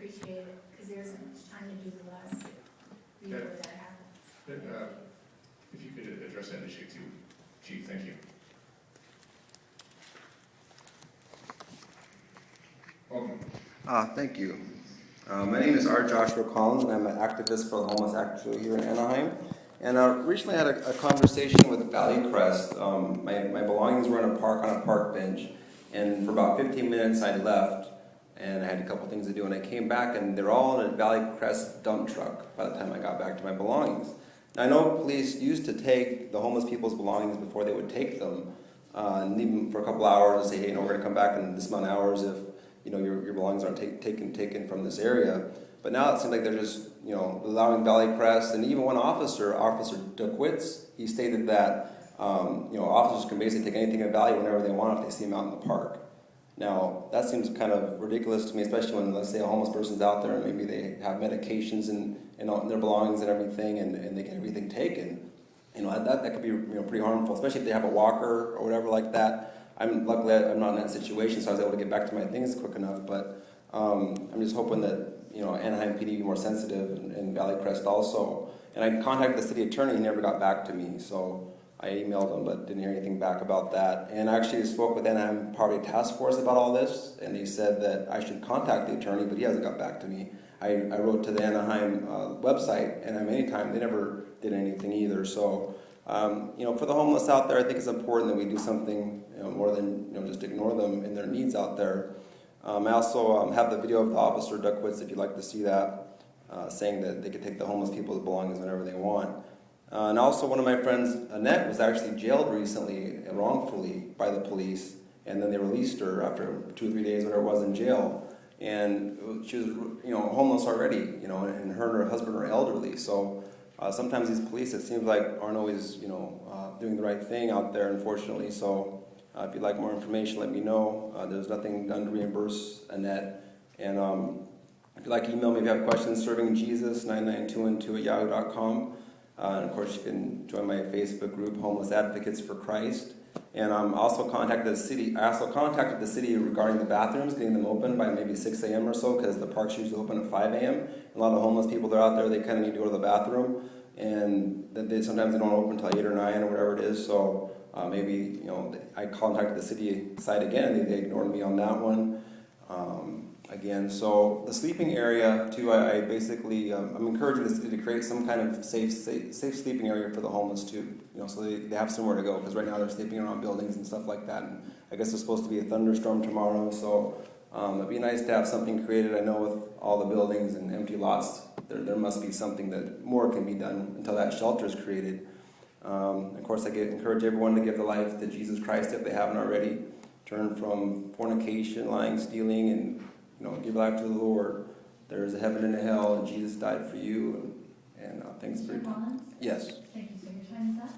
appreciate it, because there isn't much time to do the last before that happens. If you could address that issue too, Chief, thank you. Welcome. Thank you. My name is R.Joshua, and I'm an activist for the homeless actually here in Anaheim. And recently I had a conversation with Valley Crest. My belongings were in a park on a park bench, and for about 15 minutes I left, and I had a couple things to do, and I came back, and they're all in a Valley Crest dump truck by the time I got back to my belongings. Now, I know police used to take the homeless people's belongings before they would take them, and leave them for a couple hours and say, hey, we're going to come back in this amount of hours if your belongings aren't taken from this area. But now it seems like they're just allowing Valley Crest, and even one officer DeQuitz, he stated that officers can basically take anything of value whenever they want if they see them out in the park. Now, that seems kind of ridiculous to me, especially when, let's say, a homeless person's out there and maybe they have medications and their belongings and everything, and they get everything taken. That could be pretty harmful, especially if they have a walker or whatever like that. Luckily I'm not in that situation, so I was able to get back to my things quick enough. But I'm just hoping that Anaheim PD be more sensitive, and Valley Crest also. And I contacted the city attorney; he never got back to me. So I emailed him, but didn't hear anything back about that. And I actually spoke with Anaheim Poverty Task Force about all this, and they said that I should contact the attorney, but he hasn't got back to me. I wrote to the Anaheim website, and anytime they never did anything either. So, for the homeless out there, I think it's important that we do something more than just ignore them and their needs out there. I also have the video of the officer DeQuitz, if you'd like to see that, saying that they could take the homeless people's belongings whenever they want. And also, one of my friends, Annette, was actually jailed recently, wrongfully, by the police, and then they released her after 2 or 3 days, whatever it was, in jail. And she was, homeless already, and her and her husband are elderly. So sometimes these police, it seems like, aren't always, doing the right thing out there, unfortunately. So if you'd like more information, let me know. There's nothing done to reimburse Annette. And if you'd like to email me if you have questions, servingjesus99212@yahoo.com. And of course, you can join my Facebook group, Homeless Advocates for Christ. And I also contacted the city regarding the bathrooms, getting them open by maybe 6 a.m. or so, because the park's usually open at 5 a.m. A lot of homeless people that are out there, they kind of need to go to the bathroom, and sometimes they don't open until 8 or 9 or whatever it is. So maybe I contacted the city side again, and they ignored me on that one. Again, so the sleeping area too, I basically I'm encouraging the city to create some kind of safe sleeping area for the homeless too, so they have somewhere to go, because right now they're sleeping around buildings and stuff like that. And I guess there's supposed to be a thunderstorm tomorrow, so it'd be nice to have something created. I know with all the buildings and empty lots, there must be something that more can be done until that shelter is created. Of course, I encourage everyone to give their life to Jesus Christ if they haven't already. Turn from fornication, lying, stealing, and give life to the Lord. There is a heaven and a hell, and Jesus died for you. And thanks for your time. Yes. Thank you. So your time is up.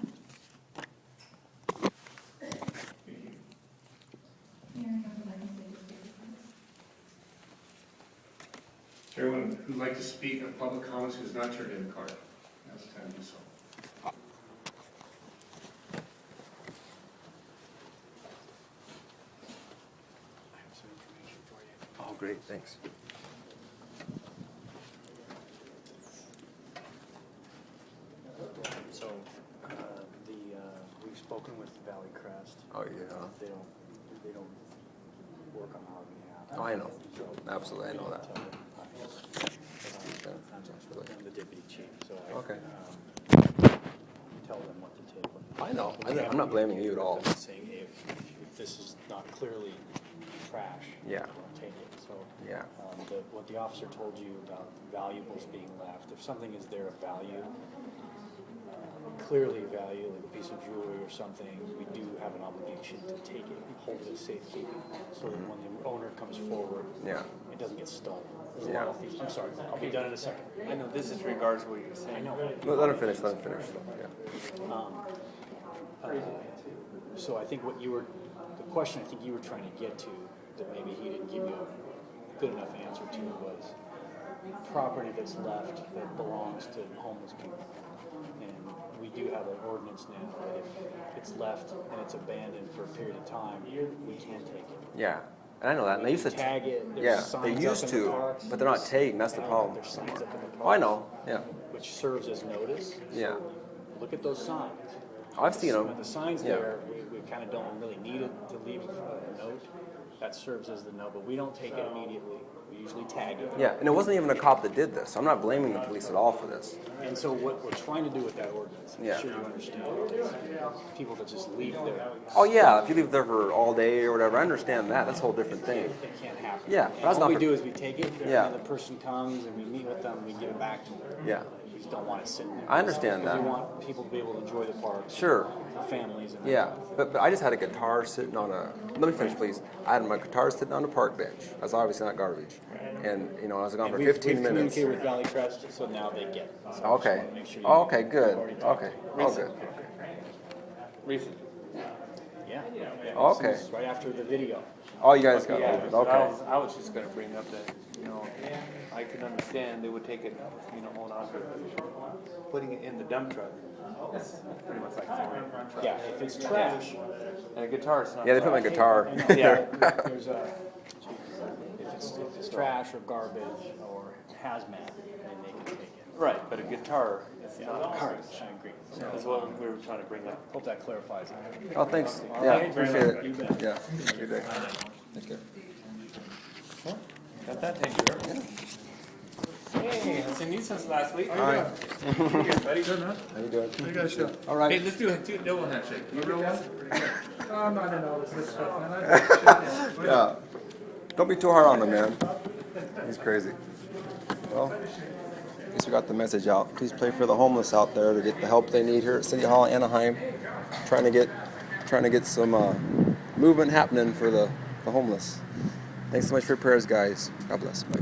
Is there anyone who'd like to speak on public comments who's not turned in a card? Now's the time to do so. Oh, great, thanks. So, we've spoken with Valley Crest. Oh, yeah. They don't work on our behalf. Oh, I know. So, Absolutely, I know that. I'm the deputy chief, so I Okay. tell them what to take. I know. I'm not blaming you at all. I'm saying, hey, if this is not clearly trash, Yeah. don't take it. So, Yeah. what the officer told you about valuables being left, if something is there of value, clearly value, like a piece of jewelry or something, we do have an obligation to take it and hold it as safekeeping, so that when the owner comes forward, Yeah. it doesn't get stolen. There's Yeah. a lot of thieves. I'm sorry, I'll be done in a second. I know this is regards to what you're saying. I know. No, let him finish. Yeah. So I think the question I think you were trying to get to, that maybe he didn't give you a good enough answer to, was property that's left that belongs to homeless people. And we do have an ordinance now that if it's left and it's abandoned for a period of time, we can take it. Yeah. And I know that. And they used to tag it. There's yeah, signs they up used in to, the parks. but they're not tagged. That's the problem. There's signs up in the parks. Oh, I know. Yeah. Which serves as notice. Yeah. So look at those signs. I've seen them. With the signs Yeah. there, we kind of don't really need it to leave a note. That serves as the note, but we don't take it immediately. We usually tag it. Yeah, and it wasn't even a cop that did this. I'm not blaming the police at all for this. And so what we're trying to do with that ordinance, I'm Yeah. sure you understand, is people that just leave there. Oh yeah, if you leave there for all day or whatever, I understand that. That's a whole different thing. It can't happen. Yeah, And that's what not we for- do is we take it, Yeah. and the person comes and we meet with them, we give it back to them. Yeah. We just don't want it sitting there. I understand Because that. we want people to be able to enjoy the parks. Sure. Their families and Yeah, but I just had a guitar sitting on a. Let me finish, please. I had my guitar sitting on a park bench. That's obviously not garbage. And I was gone And for we've 15 minutes. communicated with Valley Crest, so now they get it. So I just Okay. wanna make sure you- Oh, okay, good. you've already talked Okay. to them. Oh, good. Recently. Yeah. Okay. This is right after the video. Oh, you guys got Yeah, it. so Okay. I was just gonna bring up that, I could understand they would take it, hold on, putting it in the dump truck. It's pretty much like throwing it in the truck. Yeah, if it's trash. And a guitar's not. Yeah, they put my guitar. I know, Yeah. There's a, if it's trash or garbage or hazmat, then they can take it. Right, but a guitar is Yeah, not. garbage, I agree. So That's what we were trying to bring up. hope that clarifies it. Oh, thanks. All Yeah, right, appreciate it. you bet. Yeah. Have a good day. Take care. Got that taken care of. Hey, I've seen you since last week. All right. Buddy. Good, huh? How you doing? You guys show. All Hey, right. let's do a double handshake. You real one? I'm not in all this stuff, man. I just shake hands. Yeah. Don't be too hard on him, man. He's crazy. Well, I guess we got the message out. Please pray for the homeless out there to get the help they need here at City Hall, Anaheim. Trying to get some movement happening for the homeless. Thanks so much for your prayers, guys. God bless. Bye.